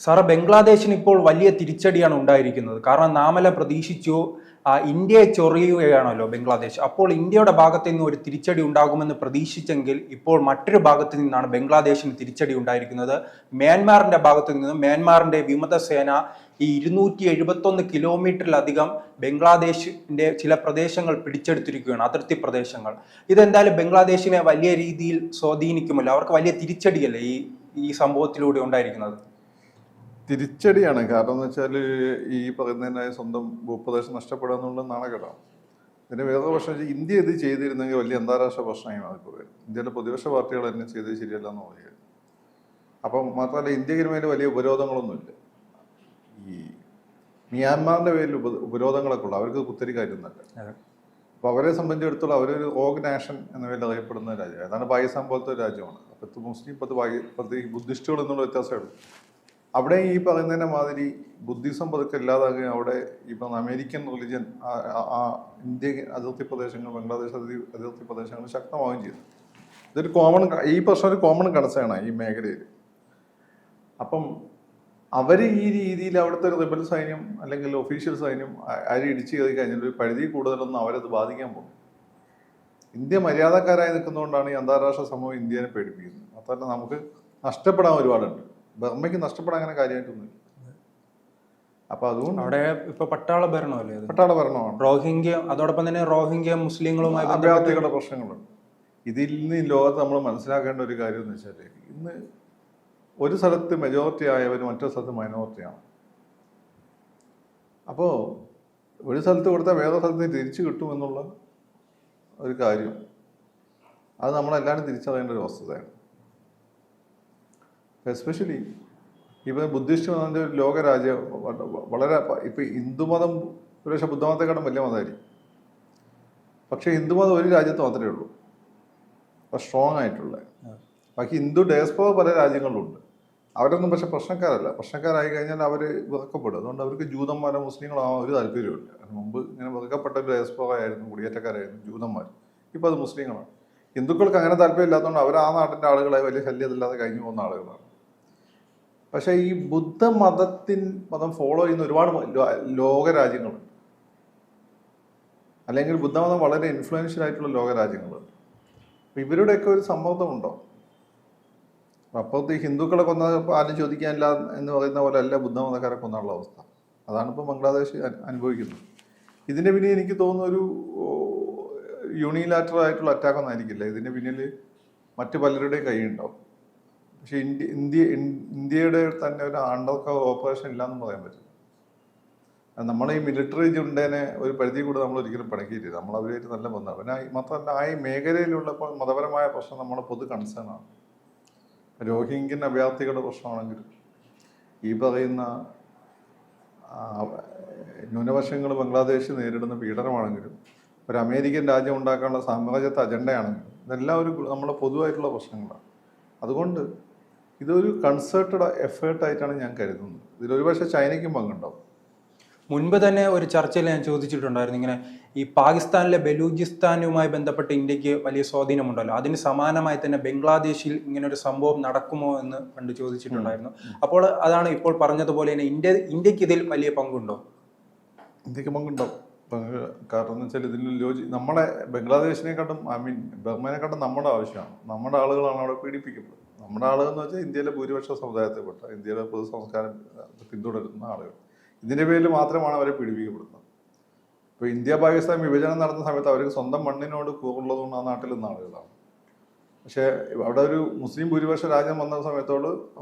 Sir ബംഗ്ലാദേശിന് ഇപ്പോൾ വലിയ തിരിച്ചടിയാണ് ഉണ്ടായിരിക്കുന്നത്. കാരണം നാമെല്ലാം പ്രതീക്ഷിച്ചു ഇന്ത്യയെ ചൊറിയുകയാണല്ലോ ബംഗ്ലാദേശ്. അപ്പോൾ ഇന്ത്യയുടെ ഭാഗത്ത് നിന്ന് ഒരു തിരിച്ചടി ഉണ്ടാകുമെന്ന് പ്രതീക്ഷിച്ചെങ്കിൽ ഇപ്പോൾ മറ്റൊരു ഭാഗത്ത് നിന്നാണ് ബംഗ്ലാദേശിന് തിരിച്ചടി ഉണ്ടായിരിക്കുന്നത്. മ്യാൻമാറിന്റെ ഭാഗത്ത് നിന്നും മ്യാൻമാറിന്റെ വിമതസേന ഈ 271 കിലോമീറ്ററിലധികം ബംഗ്ലാദേശിന്റെ ചില പ്രദേശങ്ങൾ പിടിച്ചെടുത്തിരിക്കുകയാണ്, അതിർത്തി പ്രദേശങ്ങൾ. ഇതെന്തായാലും ബംഗ്ലാദേശിനെ വലിയ രീതിയിൽ സ്വാധീനിക്കുമല്ലോ. അവർക്ക് വലിയ തിരിച്ചടിയല്ലേ ഈ സംഭവത്തിലൂടെ ഉണ്ടായിരിക്കുന്നത്? തിരിച്ചടിയാണ്. കാരണം എന്ന് വെച്ചാൽ ഈ പറയുന്നതിനായ സ്വന്തം ഭൂപ്രദേശം നഷ്ടപ്പെടുക എന്നുള്ള നാണക്കേടാണ്. പിന്നെ വേറെ പ്രശ്നം, ഇന്ത്യ ഇത് ചെയ്തിരുന്നെങ്കിൽ വലിയ അന്താരാഷ്ട്ര പ്രശ്നമായി മാറിപ്പോയി. ഇന്ത്യയിലെ പ്രതിപക്ഷ പാർട്ടികൾ തന്നെ ചെയ്തത് ശരിയല്ല എന്ന് പറയുക. അപ്പം മാത്രമല്ല, ഇന്ത്യക്ക് മേലെ വലിയ ഉപരോധങ്ങളൊന്നുമില്ല. ഈ മ്യാൻമാറിന്റെ പേരിൽ ഉപരോധങ്ങളൊക്കെ ഉള്ളു. അവർക്ക് കുത്തിരി കാര്യമൊന്നുമല്ല. അപ്പോൾ അവരെ സംബന്ധിച്ചിടത്തോളം അവരൊരു ഓഗ് നാഷൻ എന്ന പേരിൽ അറിയപ്പെടുന്ന രാജ്യം. ഏതാണ് പാകിസ്ഥാൻ പോലത്തെ ഒരു രാജ്യമാണ്. അപ്പത്ത് മുസ്ലിം ബുദ്ധിസ്റ്റുകൾ എന്നുള്ള വ്യത്യാസമേ ഉള്ളൂ. അവിടെ ഈ പറയുന്നതിനെ മാതിരി ബുദ്ധിസം പതുക്കെ ഇല്ലാതാകുകയും അവിടെ ഇപ്പം അമേരിക്കൻ റിലിജൻ ഇന്ത്യൻ അതിർത്തി പ്രദേശങ്ങൾ, ബംഗ്ലാദേശ് അതിർത്തി പ്രദേശങ്ങൾ ശക്തമാവുകയും ചെയ്തു. ഇതൊരു ഈ പ്രശ്നം ഒരു കോമൺ കൺസേണാണ് ഈ മേഖലയിൽ. അപ്പം അവർ ഈ രീതിയിൽ അവിടുത്തെ ഒരു റിബൽ സൈന്യം അല്ലെങ്കിൽ ഒഫീഷ്യൽ സൈന്യം അരി ഇടിച്ചു കയറി കഴിഞ്ഞാൽ ഒരു പരിധി കൂടുതലൊന്നും അവരത് ബാധിക്കാൻ പോകും. ഇന്ത്യ മര്യാദക്കാരായി നിൽക്കുന്നതുകൊണ്ടാണ് ഈ അന്താരാഷ്ട്ര സമൂഹം ഇന്ത്യനെ പേടിപ്പിക്കുന്നത്. മാത്രമല്ല നമുക്ക് നഷ്ടപ്പെടാൻ ഒരുപാടുണ്ട്. ബർമ്മയ്ക്ക് നഷ്ടപ്പെടാൻ അങ്ങനെ കാര്യമായിട്ടൊന്നുമില്ല. അപ്പൊ അതുകൊണ്ട് അവിടെ ഇപ്പൊ പട്ടാള ഭരണമല്ലേ? പട്ടാള ഭരണമാണ്. റോഹിംഗ്യ, അതോടൊപ്പം തന്നെ റോഹിംഗ്യ മുസ്ലിങ്ങളുമായി അഭയാർത്ഥികളുടെ പ്രശ്നങ്ങളുണ്ട്. ഇതിൽ നിന്ന് ലോകത്ത് നമ്മൾ മനസ്സിലാക്കേണ്ട ഒരു കാര്യം എന്ന് വെച്ചാൽ, ഇന്ന് ഒരു സ്ഥലത്ത് മെജോറിറ്റി ആയവർ മറ്റൊരു സ്ഥലത്ത് മൈനോറിറ്റിയാണ്. അപ്പോൾ ഒരു സ്ഥലത്ത് കൊടുത്താൽ വേറെ സ്ഥലത്ത് തിരിച്ചു കിട്ടുമെന്നുള്ള ഒരു കാര്യം, അത് നമ്മളെല്ലാവരും തിരിച്ചറിയേണ്ട ഒരു വസ്തുതയാണ്. എസ്പെഷ്യലി ഇപ്പം ബുദ്ധിസ്റ്റ് മതത്തിൻ്റെ ഒരു ലോകരാജ്യം വളരെ ഇപ്പം ഹിന്ദുമതം ഒരുപക്ഷെ ബുദ്ധമതത്തെക്കാളും വലിയ മതമായിരിക്കും. പക്ഷേ ഹിന്ദുമതം ഒരു രാജ്യത്ത് മാത്രമേ ഉള്ളൂ സ്ട്രോങ് ആയിട്ടുള്ള. ബാക്കി ഹിന്ദു ഡയസ്പോറ പല രാജ്യങ്ങളിലുണ്ട്. അവരൊന്നും പക്ഷെ പ്രശ്നക്കാരല്ല. പ്രശ്നക്കാരായി കഴിഞ്ഞാൽ അവർ വെറുക്കപ്പെടും. അതുകൊണ്ട് അവർക്ക് ജൂതന്മാരോ മുസ്ലിങ്ങളാവാൻ ഒരു താല്പര്യമില്ല. മുമ്പ് ഇങ്ങനെ വെറുക്കപ്പെട്ട ഒരു ഡയസ്പോറ ആയിരുന്നു, കുടിയേറ്റക്കാരായിരുന്നു ജൂതന്മാർ. ഇപ്പോൾ അത് മുസ്ലിങ്ങളാണ്. ഹിന്ദുക്കൾക്ക് അങ്ങനെ താല്പര്യമില്ലാത്തതുകൊണ്ട് അവർ ആ നാട്ടിൻ്റെ ആളുകളെ വലിയ ശല്യമില്ലാതെ കഴിഞ്ഞു പോകുന്ന ആളുകളാണ്. പക്ഷേ ഈ മതം ഫോളോ ചെയ്യുന്ന ഒരുപാട് ലോകരാജ്യങ്ങളുണ്ട്, അല്ലെങ്കിൽ ബുദ്ധമതം വളരെ ഇൻഫ്ലുവൻഷ്യൽ ആയിട്ടുള്ള ലോകരാജ്യങ്ങളുണ്ട്. അപ്പം ഇവരുടെയൊക്കെ ഒരു സമ്മർദ്ദം ഉണ്ടോ? അപ്പുറത്ത് ഈ ഹിന്ദുക്കളെ കൊന്ന ആരും ചോദിക്കാനില്ല എന്ന് പറയുന്ന പോലെ അല്ല ബുദ്ധമതക്കാരെ കൊന്നുള്ള അവസ്ഥ. അതാണ് ഇപ്പോൾ ബംഗ്ലാദേശ് അനുഭവിക്കുന്നത്. ഇതിൻ്റെ പിന്നിൽ എനിക്ക് തോന്നുന്ന ഒരു യൂണിലാറ്ററൽ ആയിട്ടുള്ള അറ്റാക്കൊന്നും ആയിരിക്കില്ല. ഇതിൻ്റെ പിന്നിൽ മറ്റു പലരുടെയും കൈയുണ്ടാവും. പക്ഷെ ഇന്ത്യയുടെ തന്നെ ഒരു അണ്ടർ കവർ ഓപ്പറേഷൻ ഇല്ലയെന്ന് പറയാൻ പറ്റും. നമ്മൾ ഈ മിലിറ്ററി ജുണ്ടേനെ ഒരു പരിധി കൂടെ നമ്മൾ ഒരിക്കലും പിണക്കിയിട്ടില്ല. നമ്മൾ അവരായിട്ട് നല്ല ബന്ധമാണ്. പിന്നെ മാത്രമല്ല ആ ഈ മേഖലയിലുള്ളപ്പോൾ മതപരമായ പ്രശ്നം നമ്മുടെ പൊതു കൺസേണാണ്. രോഹിംഗ്യൻ അഭയാർത്ഥികളുടെ പ്രശ്നമാണെങ്കിലും ഈ പറയുന്ന ന്യൂനപക്ഷങ്ങൾ ബംഗ്ലാദേശ് നേരിടുന്ന പീഡനമാണെങ്കിലും ഒരു അമേരിക്കൻ രാജ്യം ഉണ്ടാക്കാനുള്ള സാമ്രാജ്യത്തെ അജണ്ടയാണെങ്കിലും ഇതെല്ലാം ഒരു നമ്മുടെ പൊതുവായിട്ടുള്ള പ്രശ്നങ്ങളാണ്. അതുകൊണ്ട് ഇതൊരു കൺസേർട്ടഡ് എഫേർട്ടായിട്ടാണ് ഞാൻ കരുതുന്നത്. ഇതിലൊരു പക്ഷേ ചൈനയ്ക്കും പങ്കുണ്ടാവും. മുൻപ് തന്നെ ഒരു ചർച്ചയിൽ ഞാൻ ചോദിച്ചിട്ടുണ്ടായിരുന്നു, ഇങ്ങനെ ഈ പാകിസ്ഥാനിലെ ബലൂചിസ്ഥാനുമായി ബന്ധപ്പെട്ട് ഇന്ത്യക്ക് വലിയ സ്വാധീനമുണ്ടല്ലോ, അതിന് സമാനമായി തന്നെ ബംഗ്ലാദേശിൽ ഇങ്ങനെ ഒരു സംഭവം നടക്കുമോ എന്ന് പണ്ട് ചോദിച്ചിട്ടുണ്ടായിരുന്നു. അപ്പോൾ അതാണ് ഇപ്പോൾ പറഞ്ഞതുപോലെ തന്നെ ഇന്ത്യക്ക് ഇതിൽ വലിയ പങ്കുണ്ടോ? ഇന്ത്യക്ക് പങ്കുണ്ടാവും. കാരണം എന്ന് വെച്ചാൽ ഇതിൽ നമ്മളെ ബംഗ്ലാദേശിനെക്കാട്ടും ബർമേനെക്കാട്ടും നമ്മുടെ ആവശ്യമാണ്. നമ്മുടെ ആളുകളാണ് അവിടെ പീഡിപ്പിക്കപ്പെടുന്നത്. നമ്മുടെ ആളുകൾ എന്ന് വെച്ചാൽ ഇന്ത്യയിലെ ഭൂരിപക്ഷ സമുദായത്തിൽപ്പെട്ട ഇന്ത്യയിലെ പൊതു സംസ്കാരം പിന്തുടരുന്ന ആളുകൾ. ഇതിൻ്റെ പേരിൽ മാത്രമാണ് അവരെ പീഡിപ്പിക്കപ്പെടുന്നത്. ഇപ്പോൾ ഇന്ത്യ പാകിസ്ഥാൻ വിഭജനം നടന്ന സമയത്ത് അവർക്ക് സ്വന്തം മണ്ണിനോട് കൂറുള്ളതുകൊണ്ട് ആ നാട്ടിൽ നിന്ന ആളുകളാണ്. പക്ഷേ അവിടെ ഒരു മുസ്ലിം ഭൂരിപക്ഷ രാജ്യം വന്ന സമയത്തോടു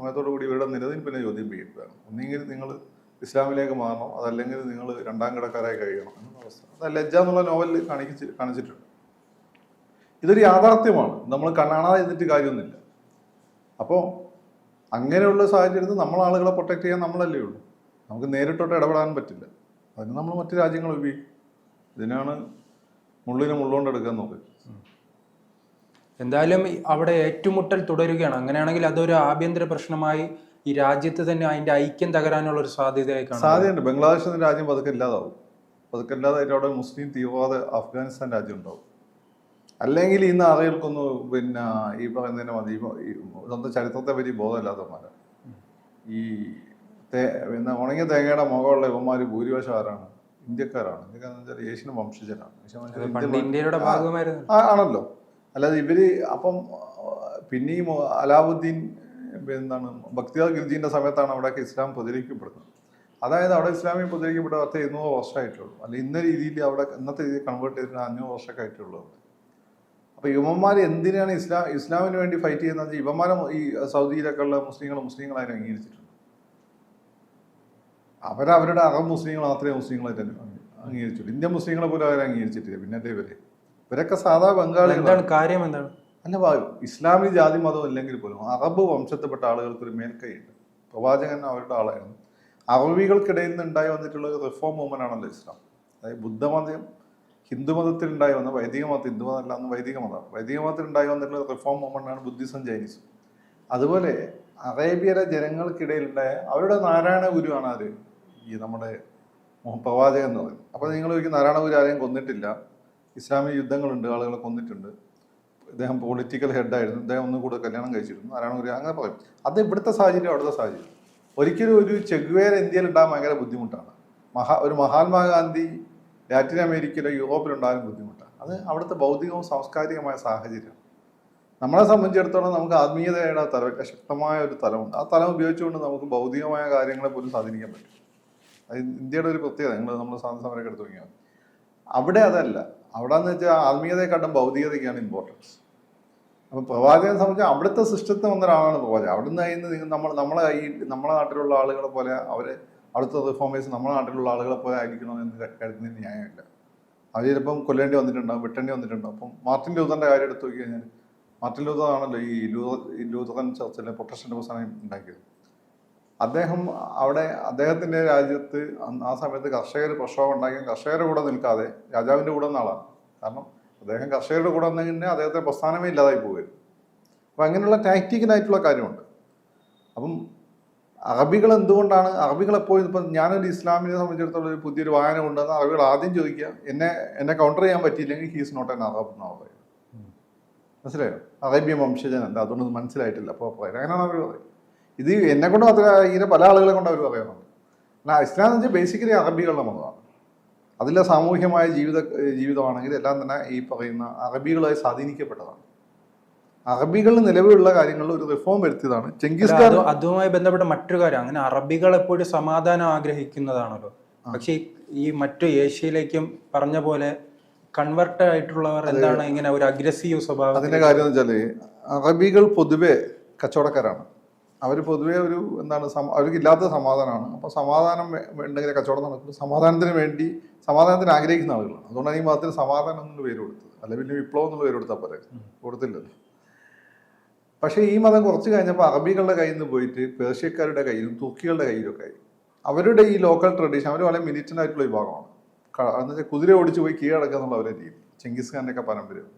കൂടി ഇവരുടെ നിലനിൽപ്പിനെ ചോദ്യം ചെയ്യപ്പെടുകയാണ്. ഒന്നെങ്കിൽ നിങ്ങൾ ഇസ്ലാമിലേക്ക് മാറണം, അതല്ലെങ്കിൽ നിങ്ങൾ രണ്ടാം കിടക്കാരായി കഴിയണം എന്ന അവസ്ഥ. അത് ലജ്ജ എന്നുള്ള നോവലിൽ കാണിച്ചിട്ടുണ്ട്. ഇതൊരു യാഥാർത്ഥ്യമാണ്. നമ്മൾ കാണാതെ ഇരുന്നിട്ട് കാര്യമൊന്നുമില്ല. അപ്പോൾ അങ്ങനെയുള്ള സാഹചര്യത്തിൽ ആളുകളെ പ്രൊട്ടക്ട് ചെയ്യാൻ നമ്മളല്ലേ ഉള്ളൂ. നമുക്ക് നേരിട്ടോട്ട് ഇടപെടാൻ പറ്റില്ല. അതിന് നമ്മൾ മറ്റു രാജ്യങ്ങൾ ഉപയോഗിക്കും. ഇതിനാണ് മുള്ളിനെ മുള്ളുകൊണ്ട് എടുക്കാൻ നോക്കുക. എന്തായാലും അവിടെ ഏറ്റുമുട്ടൽ തുടരുകയാണ്. അങ്ങനെയാണെങ്കിൽ അതൊരു ആഭ്യന്തര പ്രശ്നമായി ഈ രാജ്യത്ത് തന്നെ അതിന്റെ ഐക്യം തകരാനുള്ള ഒരു സാധ്യതയുണ്ട്. ബംഗ്ലാദേശ് എന്ന രാജ്യം പതുക്കെ ഇല്ലാതാവും. പതുക്കെ ഇല്ലാതായിട്ട് അവിടെ മുസ്ലിം തീവ്രവാദ അഫ്ഗാനിസ്ഥാൻ രാജ്യം ഉണ്ടാവും. അല്ലെങ്കിൽ ഇന്ന് ആളുകൾക്കൊന്നും ഈ പറയുന്നതിനെ മതി സ്വന്തം ചരിത്രത്തെ പറ്റി ബോധമില്ലാത്തവന്മാരാണ്. ഈ പിന്നെ ഉണങ്ങിയ തേങ്ങയുടെ മുഖമുള്ള ഇവന്മാർ ഭൂരിപക്ഷം ആരാണ്? ഇന്ത്യക്കാരാണ്. ഇന്ത്യക്കാരെന്ന് വെച്ചാൽ ഏഷ്യൻ വംശജരാണ്. പണ്ട് ഇന്ത്യയുടെ ഭാഗമായിരുന്നു. ആണല്ലോ. അല്ലാതെ ഇവര് അപ്പം പിന്നെയും അലാവുദ്ദീൻ എന്താണ് ബക്തിയാർ ഖിൽജിന്റെ സമയത്താണ് അവിടെയൊക്കെ ഇസ്ലാം പ്രചരിക്കപ്പെടുന്നത്. അതായത് അവിടെ ഇസ്ലാമിൽ പ്രചരിക്കപ്പെട്ട 200 വർഷമായിട്ടുള്ളൂ. അല്ല ഇന്ന രീതിയിൽ അവിടെ ഇന്നത്തെ രീതിയിൽ കൺവേർട്ട് ചെയ്തിട്ട് 500 വർഷമൊക്കെ ആയിട്ടുള്ളൂ. അപ്പൊ യുവന്മാർ എന്തിനാണ് ഇസ്ലാമിന് വേണ്ടി ഫൈറ്റ് ചെയ്യുന്നത്? യുവന്മാരെ ഈ സൗദിയിലൊക്കെ ഉള്ള മുസ്ലിങ്ങളായിട്ട് അംഗീകരിച്ചിട്ടുണ്ട്. അവരവരുടെ അറബ് മുസ്ലിങ്ങൾ മാത്രമേ മുസ്ലിങ്ങളായിട്ട് അംഗീകരിച്ചുള്ളൂ. ഇന്ത്യൻ മുസ്ലിങ്ങളെ പോലും അവരെ അംഗീകരിച്ചിട്ടില്ല. പിന്നെ ഇവരൊക്കെ സാധാ ബംഗാളികളാണ്. കാര്യം എന്താണ്? അല്ല, ഇസ്ലാമിൽ ജാതി മതം ഇല്ലെങ്കിൽ പോലും അറബ് വംശത്തിൽപ്പെട്ട ആളുകൾക്ക് ഒരു മേൽക്കൈയുണ്ട്. പ്രവാചകൻ അവരുടെ ആളായിരുന്നു. അറബികൾക്കിടയിൽ നിന്ന് ഉണ്ടായി വന്നിട്ടുള്ള ഒരു റിഫോം മൂവ്മെന്റ് ആണല്ലോ ഇസ്ലാം. അതായത് ബുദ്ധമതം ഹിന്ദുമതത്തിൽ ഉണ്ടായി വന്ന വൈദിക മതം, ഹിന്ദുമതം അല്ല അന്ന് വൈദിക മതമാണ്. വൈദിക മതത്തിൽ ഉണ്ടായി വന്നിട്ടുള്ള റിഫോം മൂവ്മെന്റ് ആണ് ബുദ്ധിസം, ജൈനിസം. അതുപോലെ അറേബ്യയിലെ ജനങ്ങൾക്കിടയിലുണ്ടായ അവരുടെ നാരായണ ഗുരുവാണ് ആര്? ഈ നമ്മുടെ പ്രവാചകൻ എന്ന് പറയുന്നത്. അപ്പോൾ നിങ്ങൾ ഒരിക്കലും നാരായണ ഗുരു ആരെയും കൊന്നിട്ടില്ല. ഇസ്ലാമിക യുദ്ധങ്ങളുണ്ട്, ആളുകളെ കൊന്നിട്ടുണ്ട്. ഇദ്ദേഹം പൊളിറ്റിക്കൽ ഹെഡായിരുന്നു. ഇദ്ദേഹം ഒന്നും കൂടെ കല്യാണം കഴിച്ചിരുന്നു. നാരായണ ഗുരു അങ്ങനെ പറയും. അത് ഇവിടുത്തെ സാഹചര്യം, അവിടുത്തെ സാഹചര്യം. ഒരിക്കലും ഒരു ചെഗ്വേര ഇന്ത്യയിൽ ഉണ്ടാകാൻ ഭയങ്കര ബുദ്ധിമുട്ടാണ്. ഒരു മഹാത്മാഗാന്ധി ലാറ്റിൻ അമേരിക്കയിലോ യൂറോപ്പിലുണ്ടാകാൻ ബുദ്ധിമുട്ടാണ്. അത് അവിടുത്തെ ഭൗതികവും സാംസ്കാരികമായ സാഹചര്യം. നമ്മളെ സംബന്ധിച്ചിടത്തോളം നമുക്ക് ആത്മീയതയുടെ ശക്തമായ ഒരു തലമുണ്ട്. ആ തലം ഉപയോഗിച്ചുകൊണ്ട് നമുക്ക് ഭൗതികമായ കാര്യങ്ങളെ പോലും സ്വാധീനിക്കാൻ പറ്റും. അത് ഇന്ത്യയുടെ ഒരു പ്രത്യേകത. നമ്മൾ സ്വാതന്ത്ര്യ സമരമൊക്കെ എടുത്തു നോക്കിയാൽ അവിടെ അതല്ല. അവിടെ എന്ന് വെച്ചാൽ ആത്മീയതയെക്കാട്ടും ഭൗതികതയ്ക്കാണ് ഇമ്പോർട്ടൻസ്. അപ്പം പ്രവാചകനെ സംബന്ധിച്ച് അവിടുത്തെ സിസ്റ്റത്തിൽ വന്ന ഒരാളാണ് പ്രവാചകൻ. അവിടുന്ന് കഴിഞ്ഞ് നമ്മളെ നാട്ടിലുള്ള ആളുകളെ പോലെ അവിടുത്തെ റിഫോമേഴ്സ് നമ്മുടെ നാട്ടിലുള്ള ആളുകളെ പോലെ ആയിരിക്കണമെന്ന് കരുതുന്നതിന് ന്യായമില്ല. അവർ ചിലപ്പം കൊല്ലേണ്ടി വന്നിട്ടുണ്ടാവും, വെട്ടേണ്ടി വന്നിട്ടുണ്ടാവും. അപ്പം മാർട്ടിൻ ലൂതറിന്റെ കാര്യം എടുത്തു നോക്കി കഴിഞ്ഞാൽ മാർട്ടിൻ ലൂതർ ആണല്ലോ ഈ ലൂതറൻ ചർച്ചിലെ പ്രൊട്ടസ്റ്റന്റ് പ്രസ്ഥാനം ഉണ്ടാക്കിയത്. അദ്ദേഹത്തിന്റെ രാജ്യത്ത് ആ സമയത്ത് കർഷകർ പ്രക്ഷോഭം ഉണ്ടാക്കിയ കർഷകരുടെ കൂടെ നിൽക്കാതെ രാജാവിന്റെ കൂടെ നിന്ന ആളാണ്. കാരണം അദ്ദേഹം കർഷകരുടെ കൂടെ വന്നു കഴിഞ്ഞാൽ അദ്ദേഹത്തെ പ്രസ്ഥാനമേ ഇല്ലാതായി പോകുമായിരുന്നു. അപ്പം അങ്ങനെയുള്ള ടാക്റ്റിക്കലായിട്ടുള്ള കാര്യമുണ്ട്. അപ്പം അറബികൾ എന്തുകൊണ്ടാണ് അറബികൾ എപ്പോഴും ഇപ്പം ഞാനൊരു ഇസ്ലാമിനെ സംബന്ധിച്ചിടത്തോളം ഒരു പുതിയൊരു വായന കൊണ്ടുവന്ന് അറബികൾ ആദ്യം ചോദിക്കുക എന്നെ കൗണ്ടർ ചെയ്യാൻ പറ്റിയില്ലെങ്കിൽ ഹീസ് നോട്ട് എൻ അറബ് എന്നാണ് പറയുന്നത്. മനസ്സിലായോ? അറേബ്യൻ വംശജനല്ല, അതുകൊണ്ട് മനസ്സിലായിട്ടില്ല. അപ്പോൾ അങ്ങനെയാണ് അവർ പറയും. ഇത് എന്നെ കൊണ്ട് മാത്രമേ ഇങ്ങനെ പല ആളുകളെ കൊണ്ട് അവർ പറയുന്നുണ്ട്. എന്നാൽ ഇസ്ലാം എന്ന് വെച്ചാൽ ബേസിക്കലി അറബികളുടെ മതമാണ്. അതിലെ സാമൂഹ്യമായ ജീവിതമാണെങ്കിൽ എല്ലാം തന്നെ ഈ പറയുന്ന അറബികളായി സ്വാധീനിക്കപ്പെട്ടതാണ്. അറബികളിൽ നിലവിലുള്ള കാര്യങ്ങളിൽ ഒരു റിഫോം വരുത്തിയതാണ് ചെങ്കിസ് ഖാൻ. അതുമായി ബന്ധപ്പെട്ട മറ്റൊരു കാര്യം, അങ്ങനെ അറബികൾ എപ്പോഴും സമാധാനം ആഗ്രഹിക്കുന്നതാണല്ലോ. പക്ഷെ ഈ മറ്റു ഏഷ്യയിലേക്കും പറഞ്ഞ പോലെ കൺവെർട്ട് ആയിട്ടുള്ളവർ എന്താണ് ഇങ്ങനെ ഒരു അഗ്രസീവ് സ്വഭാവം? അതിന്റെ കാര്യം എന്ന് വെച്ചാല് അറബികൾ പൊതുവെ കച്ചവടക്കാരാണ്. അവർ പൊതുവെ ഒരു എന്താണ് അവർക്ക് ഇല്ലാത്ത സമാധാനമാണ്. അപ്പോൾ സമാധാനം ഉണ്ടെങ്കിൽ കച്ചവടം നടക്കും. സമാധാനത്തിന് ആഗ്രഹിക്കുന്ന ആളുകളാണ്. അതുകൊണ്ടാണ് ഈ മതത്തിന് സമാധാനം എന്നുള്ള പേര് കൊടുത്തത്. അല്ല പിന്നെ വിപ്ലവം എന്നുള്ള പേര് കൊടുത്താൽ പോലെ കൊടുത്തില്ലല്ലോ. പക്ഷേ ഈ മതം കുറച്ച് കഴിഞ്ഞപ്പോൾ അറബികളുടെ കയ്യിൽ നിന്ന് പോയിട്ട് പേർഷ്യക്കാരുടെ കയ്യിലും തുർക്കികളുടെ കയ്യിലൊക്കെ ആയി. അവരുടെ ഈ ലോക്കൽ ട്രഡീഷൻ അവർ വളരെ മിലിറ്റൻ്റ് ആയിട്ടുള്ള വിഭാഗമാണ്. എന്ന് വെച്ചാൽ കുതിര ഓടിച്ച് പോയി കീഴടക്കുക എന്നുള്ള അവരുടെ രീതി. ചെങ്കിസ് ഖാൻ്റെ ഒക്കെ പാരമ്പര്യം,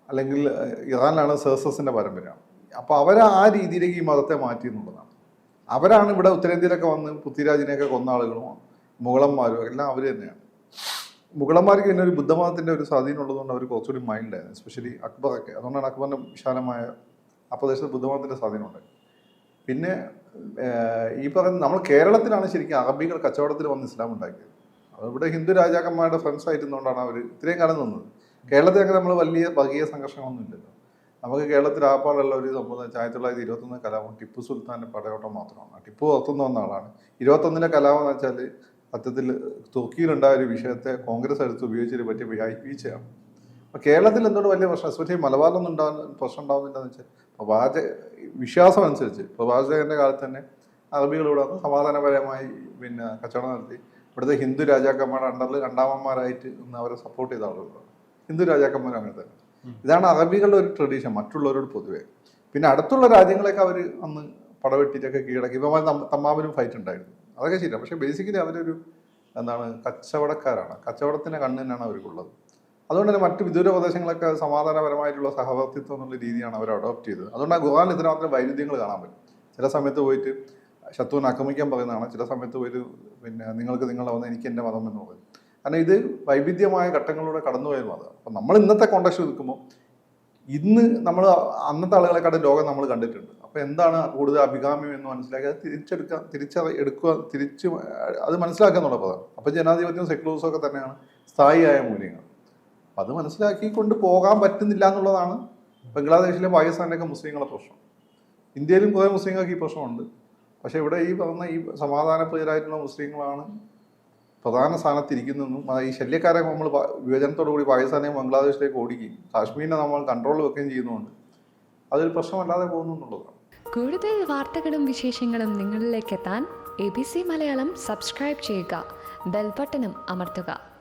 അല്ലെങ്കിൽ ഇറാനിലാണ് സേഴ്സസിൻ്റെ പാരമ്പര്യമാണ്. അപ്പോൾ അവർ ആ രീതിയിലേക്ക് ഈ മതത്തെ മാറ്റി എന്നുള്ളതാണ്. അവരാണ് ഇവിടെ ഉത്തരേന്ത്യയിലൊക്കെ വന്ന് പൃഥ്വിരാജിനെയൊക്കെ കൊന്ന ആളുകളും മുഗളന്മാരും എല്ലാം അവർ തന്നെയാണ്. മുഗളന്മാർക്ക് തന്നെ ഒരു ബുദ്ധമതത്തിൻ്റെ ഒരു സ്വാധീനം ഉള്ളതുകൊണ്ട് അവർ കുറച്ചുകൂടി മൈൽഡായിരുന്നു, എസ്പെഷ്യലി അക്ബറൊക്കെ. അതുകൊണ്ടാണ് അക്ബറിൻ്റെ വിശാലമായ ആ പ്രദേശത്ത് ബുദ്ധമതത്തിൻ്റെ സ്വാധീനമുണ്ട്. പിന്നെ ഈ പറയുന്ന നമ്മൾ കേരളത്തിലാണ് ശരിക്കും അറബികൾ കച്ചവടത്തിൽ വന്ന് ഇസ്ലാം ഉണ്ടാക്കിയത്. അതിവിടെ ഹിന്ദു രാജാക്കന്മാരുടെ ഫ്രണ്ട്സ് ആയിരുന്നുകൊണ്ടാണ് അവർ ഇത്രയും കാലം നിന്നത്. കേരളത്തിലൊക്കെ നമ്മൾ വലിയ വർഗീയ സംഘർഷങ്ങളൊന്നും ഇല്ലല്ലോ. നമുക്ക് കേരളത്തിൽ ആപ്പാടുള്ള ഒരു സംഭവം 1921 കലാപം ടിപ്പു സുൽത്താൻ്റെ പടയോട്ടം മാത്രമാണ്. ടിപ്പു പുറത്തുനിന്ന് വന്ന ആളാണ്. 21 കലാപം എന്ന് വെച്ചാൽ സത്യത്തിൽ തുർക്കിയിലുണ്ടായ ഒരു വിഷയത്തെ കോൺഗ്രസ് എടുത്ത് ഉപയോഗിച്ചതിന് പറ്റിയ വീഴ്ചയാണ്. അപ്പോൾ കേരളത്തിൽ എന്തുകൊണ്ട് വലിയ പ്രശ്നം, എസ്പെഷ്യലി മലബാറിലൊന്നും പ്രശ്നം ഉണ്ടാകുന്നില്ലെന്ന് വെച്ചാൽ വിശ്വാസം അനുസരിച്ച് പ്രവാചകന്റെ കാലത്ത് തന്നെ അറബികളിവിടെ വന്ന് സമാധാനപരമായി പിന്നെ കച്ചവടം നടത്തി. ഇവിടുത്തെ ഹിന്ദു രാജാക്കന്മാരുടെ അണ്ടറിൽ രണ്ടാമന്മാരായിട്ട് ഇന്ന് അവരെ സപ്പോർട്ട് ചെയ്ത ആളുകളാണ് ഹിന്ദു രാജാക്കന്മാർ. അങ്ങനെ തന്നെ ഇതാണ് അറബികളുടെ ഒരു ട്രഡീഷൻ മറ്റുള്ളവരോട് പൊതുവെ. പിന്നെ അടുത്തുള്ള രാജ്യങ്ങളൊക്കെ അവർ അന്ന് പടവെട്ടിട്ടൊക്കെ കീഴടക്കി. ഇപ്പം തമ്മാവിനും ഫൈറ്റ് ഉണ്ടായിരുന്നു, അതൊക്കെ ശരിയാണ്. പക്ഷേ ബേസിക്കലി അവരൊരു കച്ചവടക്കാരാണ്. കച്ചവടത്തിൻ്റെ കണ്ണ് തന്നെയാണ് അവർക്കുള്ളത്. അതുകൊണ്ട് തന്നെ മറ്റ് വിദൂര പ്രദേശങ്ങളൊക്കെ സമാധാനപരമായിട്ടുള്ള സഹവർത്തിത്വം എന്നുള്ള രീതിയാണ് അവർ അഡോപ്റ്റ് ചെയ്തത്. അതുകൊണ്ട് ആ ഖുർആനിൽ ഇതിനകത്ത് വൈരുദ്ധ്യങ്ങൾ കാണാൻ പറ്റും. ചില സമയത്ത് പോയിട്ട് ശത്രുവിനെ ആക്രമിക്കാൻ പറയുന്നതാണ്, ചില സമയത്ത് പോയിട്ട് പിന്നെ നിങ്ങൾക്ക് നിങ്ങളുടെ മതം എനിക്ക് എൻ്റെ മതം എന്ന് പറയും. കാരണം ഇത് വൈവിധ്യമായ ഘട്ടങ്ങളിലൂടെ കടന്നുപോയ മതം. അപ്പം നമ്മൾ ഇന്നത്തെ കോണ്ടക്സ്റ്റ് നിൽക്കുമ്പോൾ ഇന്ന് നമ്മൾ അന്നത്തെ ആളുകളെക്കാളും ലോകം നമ്മൾ കണ്ടിട്ടുണ്ട്. അപ്പോൾ എന്താണ് കൂടുതൽ അഭികാമ്യം എന്ന് മനസ്സിലാക്കി അത് തിരിച്ച് അത് മനസ്സിലാക്കുക എന്നുള്ള പദം. അപ്പോൾ ജനാധിപത്യവും സെക്യുലറിസവും ഒക്കെ തന്നെയാണ് സ്ഥായിയായ മൂല്യങ്ങൾ. അത് മനസ്സിലാക്കിക്കൊണ്ട് പോകാൻ പറ്റുന്നില്ല എന്നുള്ളതാണ് ബംഗ്ലാദേശിലെ പാകിസ്ഥാനിലൊക്കെ മുസ്ലിങ്ങളെ പ്രശ്നം. ഇന്ത്യയിലും കുറേ മുസ്ലിങ്ങൾക്ക് ഈ പ്രശ്നമുണ്ട്. പക്ഷേ ഇവിടെ ഈ പറഞ്ഞ ഈ സമാധാനപ്രിയരായിട്ടുള്ള മുസ്ലിങ്ങളാണ് പ്രധാന സ്ഥാനത്തിരിക്കുന്നതെന്നും ഈ ശല്യക്കാരെ നമ്മൾ വിഭജനത്തോടു കൂടി പാകിസ്ഥാനെയും ബംഗ്ലാദേശിലേക്ക് ഓടിക്കുകയും കാശ്മീരിനെ നമ്മൾ കൺട്രോൾ വെക്കുകയും ചെയ്യുന്നതുകൊണ്ട് അതൊരു പ്രശ്നമല്ലാതെ പോകുന്നു എന്നുള്ളതാണ്. കൂടുതൽ വാർത്തകളും വിശേഷങ്ങളും നിങ്ങളിലേക്ക് എത്താൻ ABC മലയാളം സബ്സ്ക്രൈബ് ചെയ്യുക, ബെൽ ബട്ടണും അമർത്തുക.